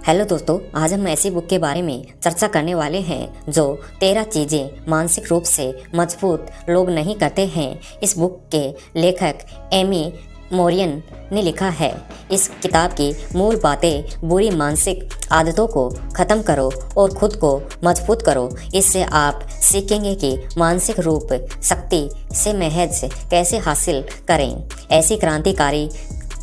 Hello दोस्तों, आज हम ऐसी बुक के बारे में चर्चा करने वाले हैं जो 13 चीज़ें मानसिक रूप से मजबूत लोग नहीं करते हैं। इस बुक के लेखक एमी मोरियन ने लिखा है। इस किताब की मूल बातें बुरी मानसिक आदतों को ख़त्म करो और खुद को मजबूत करो। इससे आप सीखेंगे कि मानसिक रूप शक्ति से महज कैसे हासिल करें। ऐसी क्रांतिकारी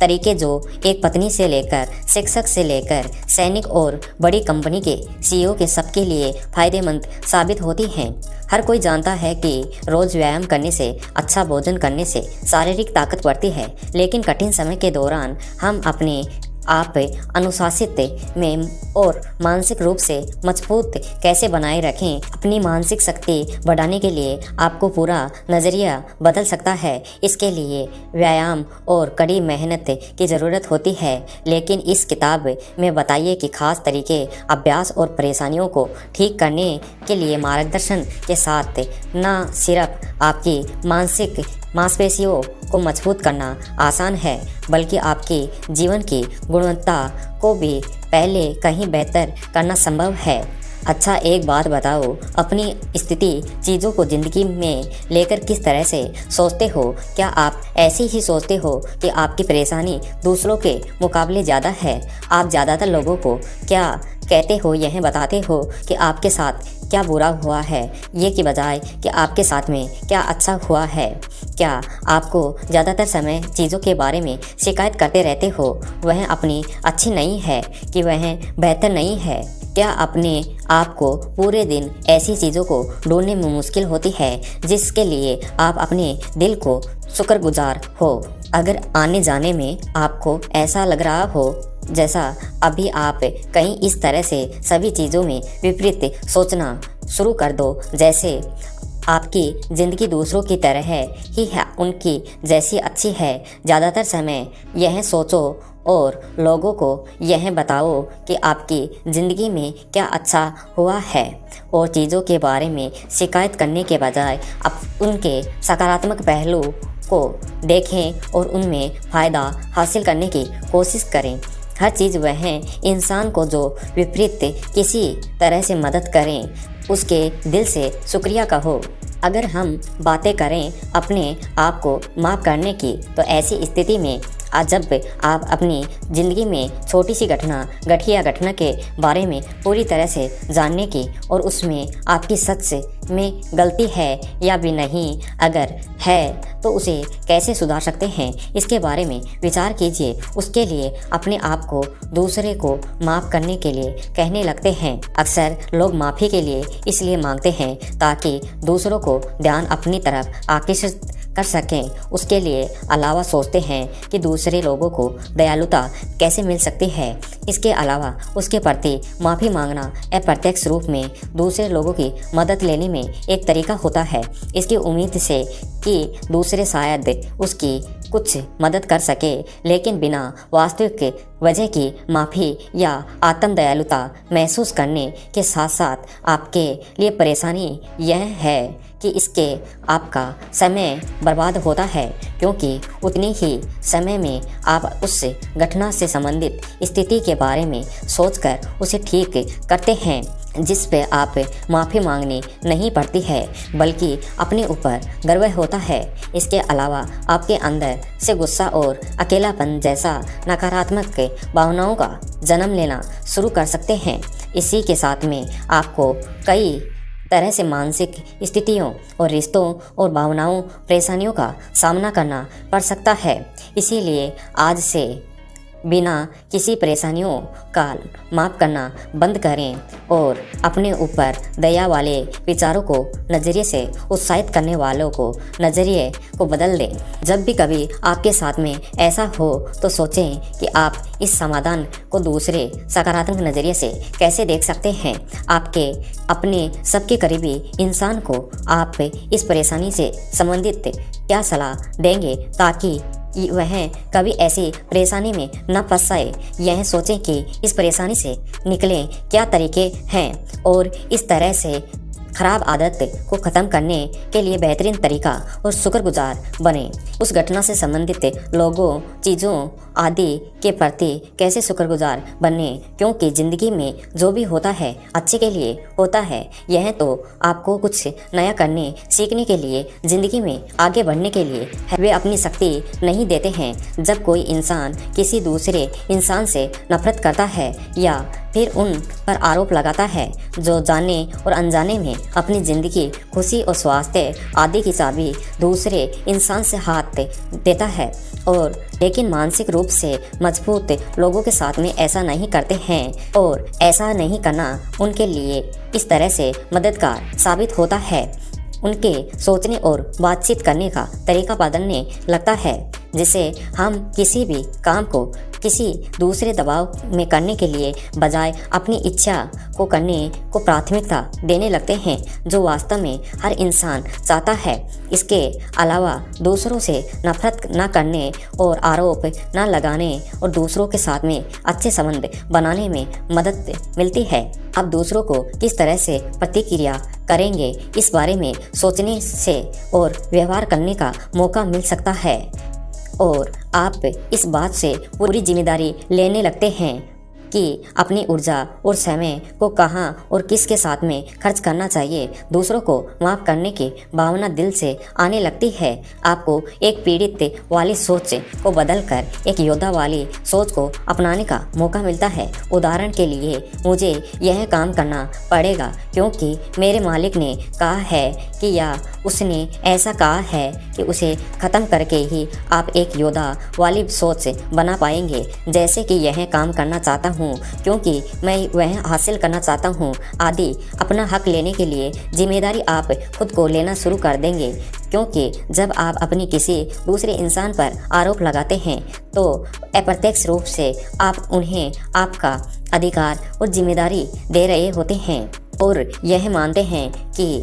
तरीके जो एक पत्नी से लेकर शिक्षक से लेकर सैनिक और बड़ी कंपनी के सीईओ के सबके लिए फ़ायदेमंद साबित होती हैं। हर कोई जानता है कि रोज़ व्यायाम करने से, अच्छा भोजन करने से शारीरिक ताकत बढ़ती है, लेकिन कठिन समय के दौरान हम अपने आप अनुशासित में और मानसिक रूप से मजबूत कैसे बनाए रखें। अपनी मानसिक शक्ति बढ़ाने के लिए आपको पूरा नज़रिया बदल सकता है। इसके लिए व्यायाम और कड़ी मेहनत की ज़रूरत होती है, लेकिन इस किताब में बताइए कि खास तरीके अभ्यास और परेशानियों को ठीक करने के लिए मार्गदर्शन के साथ न सिर्फ आपकी मानसिक मांसपेशियों को मजबूत करना आसान है, बल्कि आपकी जीवन की गुणवत्ता को भी पहले कहीं बेहतर करना संभव है। अच्छा, एक बात बताओ, अपनी स्थिति चीज़ों को ज़िंदगी में लेकर किस तरह से सोचते हो? क्या आप ऐसे ही सोचते हो कि आपकी परेशानी दूसरों के मुकाबले ज़्यादा है? आप ज़्यादातर लोगों को क्या कहते हो यह बताते हो कि आपके साथ क्या बुरा हुआ है, ये की बजाय कि आपके साथ में क्या अच्छा हुआ है। क्या आपको ज़्यादातर समय चीज़ों के बारे में शिकायत करते रहते हो? वह अपनी अच्छी नहीं है कि वह बेहतर नहीं है? क्या अपने आप को पूरे दिन ऐसी चीज़ों को ढूंढने में मुश्किल होती है जिसके लिए आप अपने दिल को शुक्रगुजार हो? अगर आने जाने में आपको ऐसा लग रहा हो जैसा अभी आप कहीं इस तरह से सभी चीज़ों में विपरीत सोचना शुरू कर दो, जैसे आपकी ज़िंदगी दूसरों की तरह ही है, उनकी जैसी अच्छी है। ज़्यादातर समय यह सोचो और लोगों को यह बताओ कि आपकी ज़िंदगी में क्या अच्छा हुआ है, और चीज़ों के बारे में शिकायत करने के बजाय आप उनके सकारात्मक पहलू को देखें और उनमें फ़ायदा हासिल करने की कोशिश करें। हर चीज़ वह इंसान को जो विपरीत किसी तरह से मदद करें, उसके दिल से शुक्रिया कहो। अगर हम बातें करें अपने आप को माफ़ करने की, तो ऐसी स्थिति में जब आप अपनी ज़िंदगी में छोटी सी घटिया घटना के बारे में पूरी तरह से जानने की और उसमें आपकी सच में गलती है या भी नहीं, अगर है तो उसे कैसे सुधार सकते हैं, इसके बारे में विचार कीजिए। उसके लिए अपने आप को दूसरे को माफ़ करने के लिए कहने लगते हैं। अक्सर लोग माफ़ी के लिए इसलिए मांगते हैं ताकि दूसरों को ध्यान अपनी तरफ आकर्षित कर सकें। उसके लिए अलावा सोचते हैं कि दूसरे लोगों को दयालुता कैसे मिल सकती है। इसके अलावा उसके प्रति माफ़ी मांगना अप्रत्यक्ष रूप में दूसरे लोगों की मदद लेने में एक तरीका होता है, इसकी उम्मीद से कि दूसरे शायद उसकी कुछ मदद कर सके, लेकिन बिना वास्तविक वजह की माफ़ी या आत्म दयालुता महसूस करने के साथ साथ आपके लिए परेशानी यह है कि इसके आपका समय बर्बाद होता है, क्योंकि उतनी ही समय में आप उस घटना से संबंधित स्थिति के बारे में सोचकर उसे ठीक करते हैं जिस पे आप माफ़ी मांगनी नहीं पड़ती है, बल्कि अपने ऊपर गर्व होता है। इसके अलावा आपके अंदर से गुस्सा और अकेलापन जैसा नकारात्मक भावनाओं का जन्म लेना शुरू कर सकते हैं। इसी के साथ में आपको कई तरह से मानसिक स्थितियों और रिश्तों और भावनाओं परेशानियों का सामना करना पड़ सकता है। इसीलिए आज से बिना किसी परेशानियों का माफ़ करना बंद करें और अपने ऊपर दया वाले विचारों को नज़रिए से उत्साहित करने वालों को नज़रिए को बदल दें। जब भी कभी आपके साथ में ऐसा हो तो सोचें कि आप इस समाधान को दूसरे सकारात्मक नज़रिए से कैसे देख सकते हैं। आपके अपने सबके करीबी इंसान को आप इस परेशानी से संबंधित क्या सलाह देंगे ताकि वह कभी ऐसी परेशानी में न फंस जाए। यह सोचें कि इस परेशानी से निकलें क्या तरीके हैं और इस तरह से खराब आदत को ख़त्म करने के लिए बेहतरीन तरीका और शुक्रगुजार बने। उस घटना से संबंधित लोगों, चीज़ों आदि के प्रति कैसे शुक्रगुजार बने, क्योंकि ज़िंदगी में जो भी होता है अच्छे के लिए होता है। यह तो आपको कुछ नया करने सीखने के लिए, ज़िंदगी में आगे बढ़ने के लिए है। वे अपनी शक्ति नहीं देते हैं। जब कोई इंसान किसी दूसरे इंसान से नफरत करता है या फिर उन पर आरोप लगाता है जो जाने और अनजाने में अपनी ज़िंदगी, खुशी और स्वास्थ्य आदि की चाबी दूसरे इंसान से हाथ देता है, और लेकिन मानसिक रूप से मजबूत लोगों के साथ में ऐसा नहीं करते हैं, और ऐसा नहीं करना उनके लिए इस तरह से मददगार साबित होता है। उनके सोचने और बातचीत करने का तरीका बदलने लगता है, जिससे हम किसी भी काम को किसी दूसरे दबाव में करने के लिए बजाय अपनी इच्छा को करने को प्राथमिकता देने लगते हैं, जो वास्तव में हर इंसान चाहता है। इसके अलावा दूसरों से नफरत न करने और आरोप न लगाने और दूसरों के साथ में अच्छे संबंध बनाने में मदद मिलती है। अब दूसरों को किस तरह से प्रतिक्रिया करेंगे, इस बारे में सोचने से और व्यवहार करने का मौका मिल सकता है, और आप इस बात से पूरी जिम्मेदारी लेने लगते हैं कि अपनी ऊर्जा और समय को कहाँ और किसके साथ में खर्च करना चाहिए। दूसरों को माफ़ करने की भावना दिल से आने लगती है। आपको एक पीड़ित वाली सोच को बदलकर एक योद्धा वाली सोच को अपनाने का मौका मिलता है। उदाहरण के लिए, मुझे यह काम करना पड़ेगा क्योंकि मेरे मालिक ने कहा है कि, या उसने ऐसा कहा है कि उसे ख़त्म करके ही आप एक योद्धा वाली सोच बना पाएंगे, जैसे कि यह काम करना चाहता हूँ क्योंकि मैं वह हासिल करना चाहता हूँ आदि। अपना हक लेने के लिए जिम्मेदारी आप खुद को लेना शुरू कर देंगे, क्योंकि जब आप अपनी किसी दूसरे इंसान पर आरोप लगाते हैं तो अप्रत्यक्ष रूप से आप उन्हें आपका अधिकार और जिम्मेदारी दे रहे होते हैं, और यह मानते हैं कि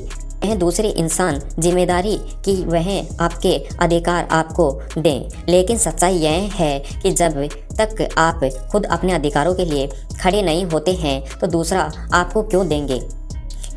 यह दूसरे इंसान जिम्मेदारी कि वह आपके अधिकार आपको दें। लेकिन सच्चाई यह है कि जब तक आप खुद अपने अधिकारों के लिए खड़े नहीं होते हैं तो दूसरा आपको क्यों देंगे।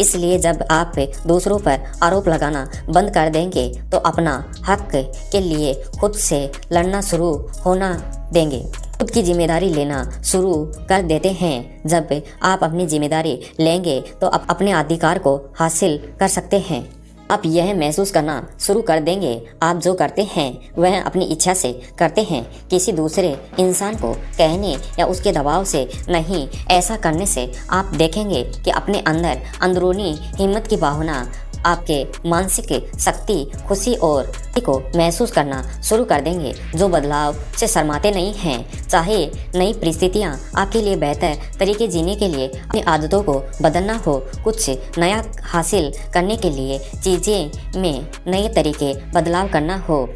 इसलिए जब आप दूसरों पर आरोप लगाना बंद कर देंगे तो अपना हक के लिए खुद से लड़ना शुरू होना देंगे, खुद की जिम्मेदारी लेना शुरू कर देते हैं। जब आप अपनी जिम्मेदारी लेंगे तो आप अपने अधिकार को हासिल कर सकते हैं। आप यह महसूस करना शुरू कर देंगे, आप जो करते हैं वह अपनी इच्छा से करते हैं, किसी दूसरे इंसान को कहने या उसके दबाव से नहीं। ऐसा करने से आप देखेंगे कि अपने अंदर अंदरूनी हिम्मत की भावना आपके मानसिक शक्ति, खुशी और को महसूस करना शुरू कर देंगे, जो बदलाव से शर्माते नहीं हैं। चाहे नई परिस्थितियाँ आपके लिए बेहतर तरीके जीने के लिए अपनी आदतों को बदलना हो, कुछ नया हासिल करने के लिए चीज़ें में नए तरीके बदलाव करना हो,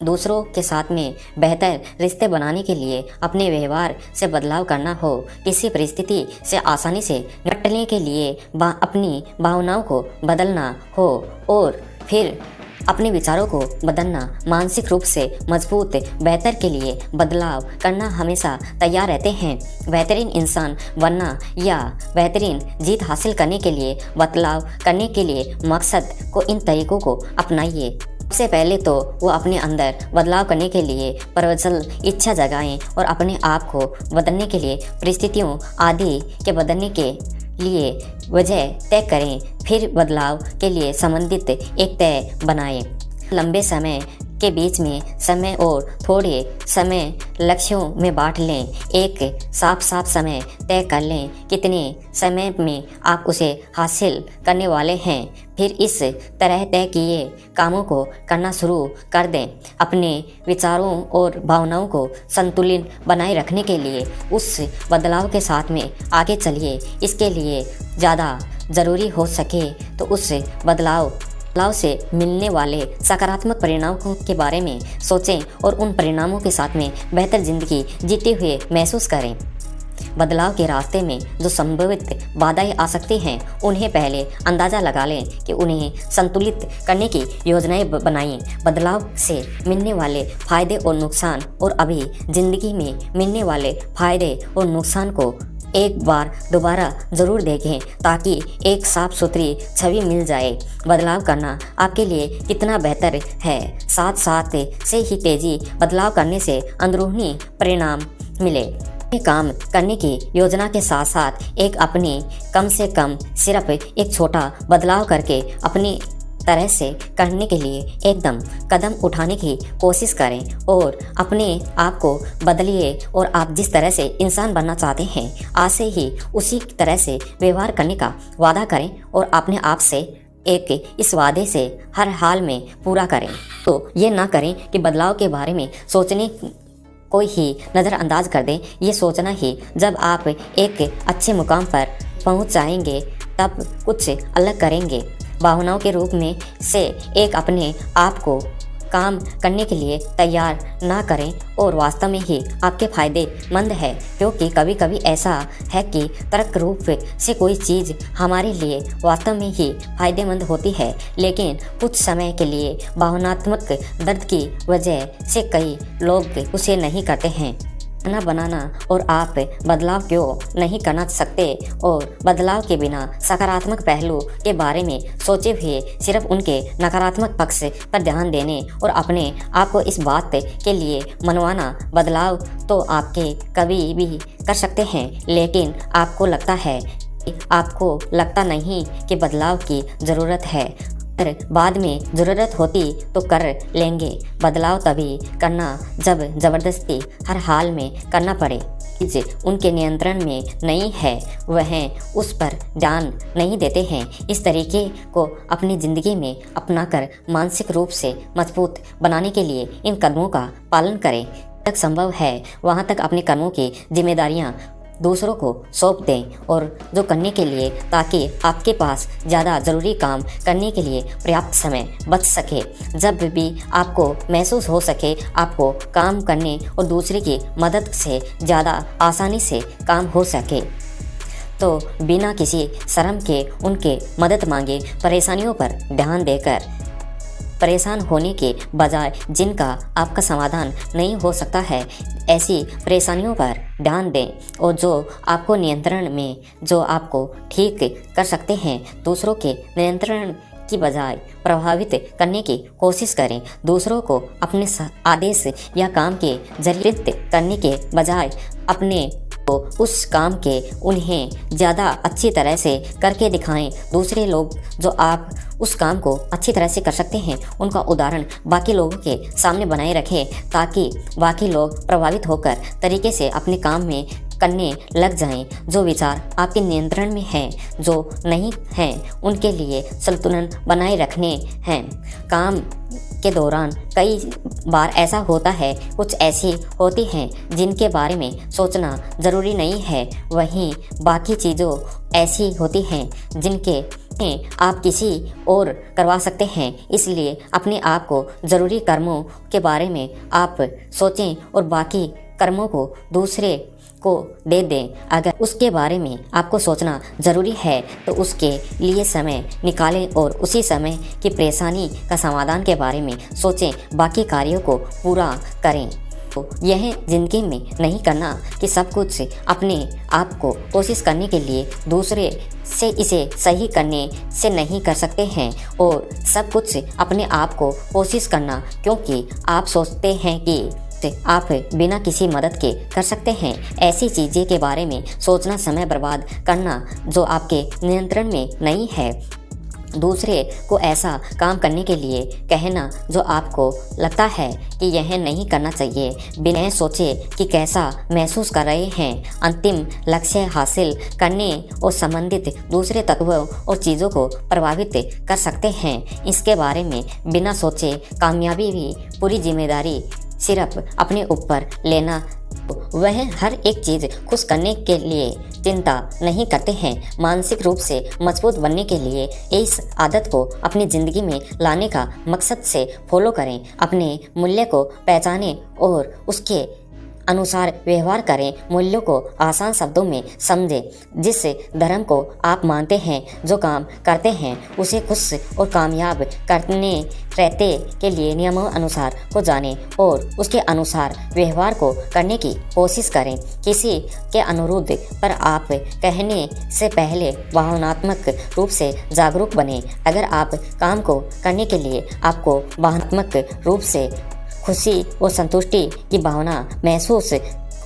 दूसरों के साथ में बेहतर रिश्ते बनाने के लिए अपने व्यवहार से बदलाव करना हो, किसी परिस्थिति से आसानी से निपटने के लिए अपनी भावनाओं को बदलना हो, और फिर अपने विचारों को बदलना, मानसिक रूप से मजबूत बेहतर के लिए बदलाव करना हमेशा तैयार रहते हैं। बेहतरीन इंसान बनना या बेहतरीन जीत हासिल करने के लिए बदलाव करने के लिए मकसद को इन तरीकों को अपनाइए। सबसे पहले तो वो अपने अंदर बदलाव करने के लिए प्रबल इच्छा जगाएं और अपने आप को बदलने के लिए परिस्थितियों आदि के बदलने के लिए वजह तय करें। फिर बदलाव के लिए संबंधित एक तय बनाएं। लंबे समय के बीच में समय और थोड़े समय लक्ष्यों में बांट लें। एक साफ समय तय कर लें कितने समय में आप उसे हासिल करने वाले हैं। फिर इस तरह तय किए कामों को करना शुरू कर दें। अपने विचारों और भावनाओं को संतुलित बनाए रखने के लिए उस बदलाव के साथ में आगे चलिए। इसके लिए ज़्यादा ज़रूरी हो सके तो उस बदलाव से मिलने वाले सकारात्मक परिणामों के बारे में सोचें और उन परिणामों के साथ में बेहतर ज़िंदगी जीते हुए महसूस करें। बदलाव के रास्ते में जो संभावित बाधाएं आ सकती हैं उन्हें पहले अंदाज़ा लगा लें कि उन्हें संतुलित करने की योजनाएं बनाएं। बदलाव से मिलने वाले फायदे और नुकसान और अभी ज़िंदगी में मिलने वाले फायदे और नुकसान को एक बार दोबारा ज़रूर देखें ताकि एक साफ सुथरी छवि मिल जाए। बदलाव करना आपके लिए कितना बेहतर है, साथ साथ से ही तेज़ी बदलाव करने से अंदरूनी परिणाम मिले। काम करने की योजना के साथ साथ एक अपनी कम से कम सिर्फ एक छोटा बदलाव करके अपनी तरह से करने के लिए एकदम कदम उठाने की कोशिश करें और अपने आप को बदलिए और आप जिस तरह से इंसान बनना चाहते हैं आज से ही उसी तरह से व्यवहार करने का वादा करें और अपने आप से एक इस वादे से हर हाल में पूरा करें। तो ये ना करें कि बदलाव के बारे में सोचने को ही नज़रअंदाज कर दें। ये सोचना ही जब आप एक अच्छे मुकाम पर पहुंच जाएंगे तब कुछ अलग करेंगे। भावनाओं के रूप में से एक अपने आप को काम करने के लिए तैयार ना करें और वास्तव में ही आपके फ़ायदेमंद है, क्योंकि कभी कभी ऐसा है कि तर्क रूप से कोई चीज़ हमारे लिए वास्तव में ही फ़ायदेमंद होती है, लेकिन कुछ समय के लिए भावनात्मक दर्द की वजह से कई लोग उसे नहीं करते हैं। बनाना और आप बदलाव क्यों नहीं करना सकते और बदलाव के बिना सकारात्मक पहलू के बारे में सोचे हुए सिर्फ उनके नकारात्मक पक्ष पर ध्यान देने और अपने आप को इस बात के लिए मनवाना। बदलाव तो आपके कभी भी कर सकते हैं, लेकिन आपको लगता नहीं कि बदलाव की ज़रूरत है, पर बाद में ज़रूरत होती तो कर लेंगे। बदलाव तभी करना जब ज़बरदस्ती हर हाल में करना पड़े। उनके नियंत्रण में नहीं है, वह उस पर ध्यान नहीं देते हैं। इस तरीके को अपनी ज़िंदगी में अपनाकर मानसिक रूप से मजबूत बनाने के लिए इन कदमों का पालन करें। तक संभव है वहाँ तक अपने कर्मों की जिम्मेदारियाँ दूसरों को सौंप दें और जो करने के लिए, ताकि आपके पास ज़्यादा ज़रूरी काम करने के लिए पर्याप्त समय बच सके। जब भी आपको महसूस हो सके आपको काम करने और दूसरे की मदद से ज़्यादा आसानी से काम हो सके, तो बिना किसी शर्म के उनके मदद मांगे परेशानियों पर ध्यान देकर परेशान होने के बजाय जिनका आपका समाधान नहीं हो सकता है, ऐसी परेशानियों पर ध्यान दें और जो आपको नियंत्रण में जो आपको ठीक कर सकते हैं। दूसरों के नियंत्रण की बजाय प्रभावित करने की कोशिश करें। दूसरों को अपने आदेश या काम के जरिए करने के बजाय अपने तो उस काम के उन्हें ज़्यादा अच्छी तरह से करके दिखाएं। दूसरे लोग जो आप उस काम को अच्छी तरह से कर सकते हैं उनका उदाहरण बाकी लोगों के सामने बनाए रखें, ताकि बाकी लोग प्रभावित होकर तरीके से अपने काम में करने लग जाएं। जो विचार आपके नियंत्रण में हैं, जो नहीं हैं, उनके लिए संतुलन बनाए रखने हैं। काम के दौरान कई बार ऐसा होता है, कुछ ऐसी होती हैं जिनके बारे में सोचना ज़रूरी नहीं है, वहीं बाकी चीज़ों ऐसी होती हैं जिनके आप किसी और करवा सकते हैं। इसलिए अपने आप को ज़रूरी कर्मों के बारे में आप सोचें और बाकी कर्मों को दूसरे को दे दें। अगर उसके बारे में आपको सोचना ज़रूरी है तो उसके लिए समय निकालें और उसी समय की परेशानी का समाधान के बारे में सोचें, बाकी कार्यों को पूरा करें। तो यह ज़िंदगी में नहीं करना कि सब कुछ अपने आप को कोशिश करने के लिए दूसरे से इसे सही करने से नहीं कर सकते हैं, और सब कुछ अपने आप को कोशिश करना क्योंकि आप सोचते हैं कि आप बिना किसी मदद के कर सकते हैं। ऐसी चीज़ें के बारे में सोचना समय बर्बाद करना जो आपके नियंत्रण में नहीं है। दूसरे को ऐसा काम करने के लिए कहना जो आपको लगता है कि यह नहीं करना चाहिए, बिना सोचे कि कैसा महसूस कर रहे हैं। अंतिम लक्ष्य हासिल करने और संबंधित दूसरे तत्वों और चीज़ों को प्रभावित कर सकते हैं। इसके बारे में बिना सोचे कामयाबी भी पूरी जिम्मेदारी सिर्फ अपने ऊपर लेना। वह हर एक चीज़ खुश करने के लिए चिंता नहीं करते हैं। मानसिक रूप से मजबूत बनने के लिए इस आदत को अपनी ज़िंदगी में लाने का मकसद से फॉलो करें। अपने मूल्य को पहचानें और उसके अनुसार व्यवहार करें, मूल्यों को आसान शब्दों में समझें। जिस धर्म को आप मानते हैं, जो काम करते हैं, उसे खुश और कामयाब करने रहते के लिए नियमों अनुसार को जानें और उसके अनुसार व्यवहार को करने की कोशिश करें। किसी के अनुरोध पर आप कहने से पहले भावनात्मक रूप से जागरूक बनें। अगर आप काम को करने के लिए आपको भावनात्मक रूप से खुशी और संतुष्टि की भावना महसूस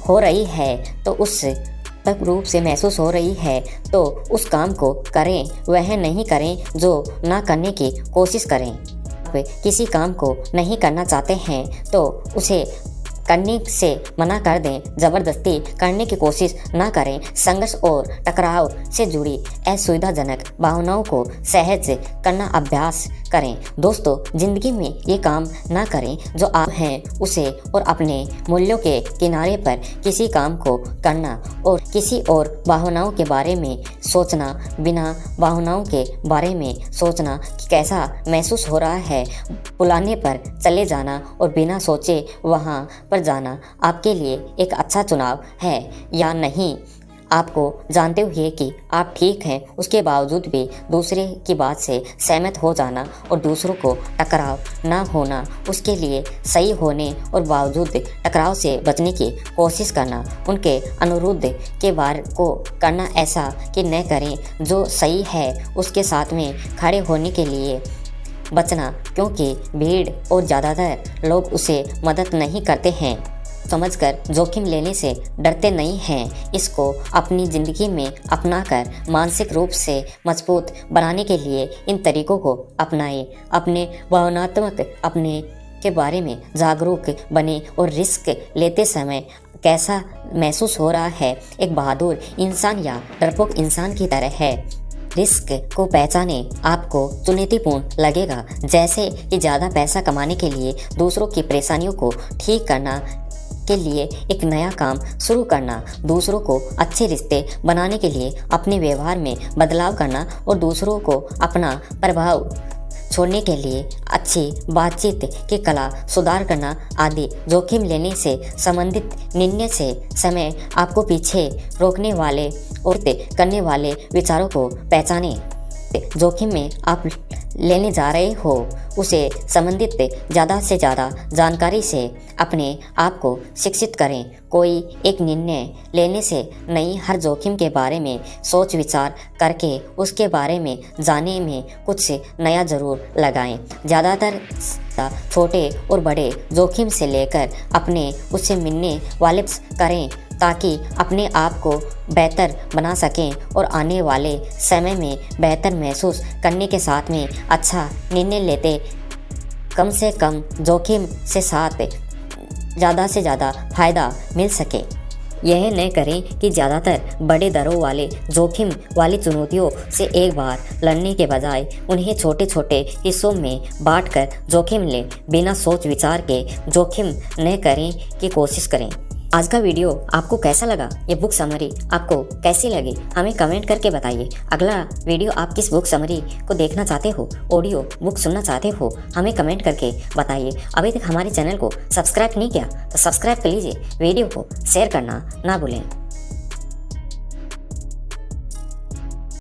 हो रही है तो उस काम को करें, वह नहीं करें जो ना करने की कोशिश करें। आप किसी काम को नहीं करना चाहते हैं तो उसे करने से मना कर दें, जबरदस्ती करने की कोशिश ना करें। संघर्ष और टकराव से जुड़ी असुविधाजनक भावनाओं को सहज करना अभ्यास करें। दोस्तों, जिंदगी में ये काम ना करें जो आप हैं उसे और अपने मूल्यों के किनारे पर किसी काम को करना और किसी और भावनाओं के बारे में सोचना, बिना भावनाओं के बारे में सोचना कि कैसा महसूस हो रहा है, बुलाने पर चले जाना और बिना सोचे वहाँ पर जाना आपके लिए एक अच्छा चुनाव है या नहीं। आपको जानते हुए कि आप ठीक हैं, उसके बावजूद भी दूसरे की बात से सहमत हो जाना और दूसरों को टकराव ना होना, उसके लिए सही होने और बावजूद टकराव से बचने की कोशिश करना, उनके अनुरोध के बार को करना ऐसा कि न करें जो सही है, उसके साथ में खड़े होने के लिए बचना क्योंकि भीड़ और ज़्यादातर लोग उसे मदद नहीं करते हैं, समझकर जोखिम लेने से डरते नहीं हैं। इसको अपनी ज़िंदगी में अपनाकर मानसिक रूप से मजबूत बनाने के लिए इन तरीकों को अपनाएं। अपने भावनात्मक अपने के बारे में जागरूक बने और रिस्क लेते समय कैसा महसूस हो रहा है, एक बहादुर इंसान या डरपोक इंसान की तरह है। रिस्क को पहचाने, आपको चुनौतीपूर्ण लगेगा, जैसे कि ज़्यादा पैसा कमाने के लिए दूसरों की परेशानियों को ठीक करना के लिए एक नया काम शुरू करना, दूसरों को अच्छे रिश्ते बनाने के लिए अपने व्यवहार में बदलाव करना और दूसरों को अपना प्रभाव छोड़ने के लिए अच्छी बातचीत की कला सुधार करना आदि। जोखिम लेने से संबंधित निर्णय से समय आपको पीछे रोकने वाले और करने वाले विचारों को पहचानें। जोखिम में आप लेने जा रहे हो उसे संबंधित ज़्यादा से ज़्यादा जानकारी से अपने आप को शिक्षित करें। कोई एक निर्णय लेने से नहीं, हर जोखिम के बारे में सोच विचार करके उसके बारे में जानने में कुछ नया ज़रूर लगाएं। ज़्यादातर छोटे और बड़े जोखिम से लेकर अपने उससे मिलने वाले करें ताकि अपने आप को बेहतर बना सकें और आने वाले समय में बेहतर महसूस करने के साथ में अच्छा निर्णय लेते कम से कम जोखिम से साथ ज़्यादा से ज़्यादा फ़ायदा मिल सके। यह न करें कि ज़्यादातर बड़े दरों वाले जोखिम वाली चुनौतियों से एक बार लड़ने के बजाय उन्हें छोटे छोटे हिस्सों में बांटकर जोखिम लें। बिना सोच विचार के जोखिम न करने की कोशिश करें। आज का वीडियो आपको कैसा लगा? ये बुक समरी आपको कैसी लगी? हमें कमेंट करके बताइए। अगला वीडियो आप किस बुक समरी को देखना चाहते हो, ऑडियो बुक सुनना चाहते हो, हमें कमेंट करके बताइए। अभी तक हमारे चैनल को सब्सक्राइब नहीं किया तो सब्सक्राइब कर लीजिए। वीडियो को शेयर करना ना भूलें।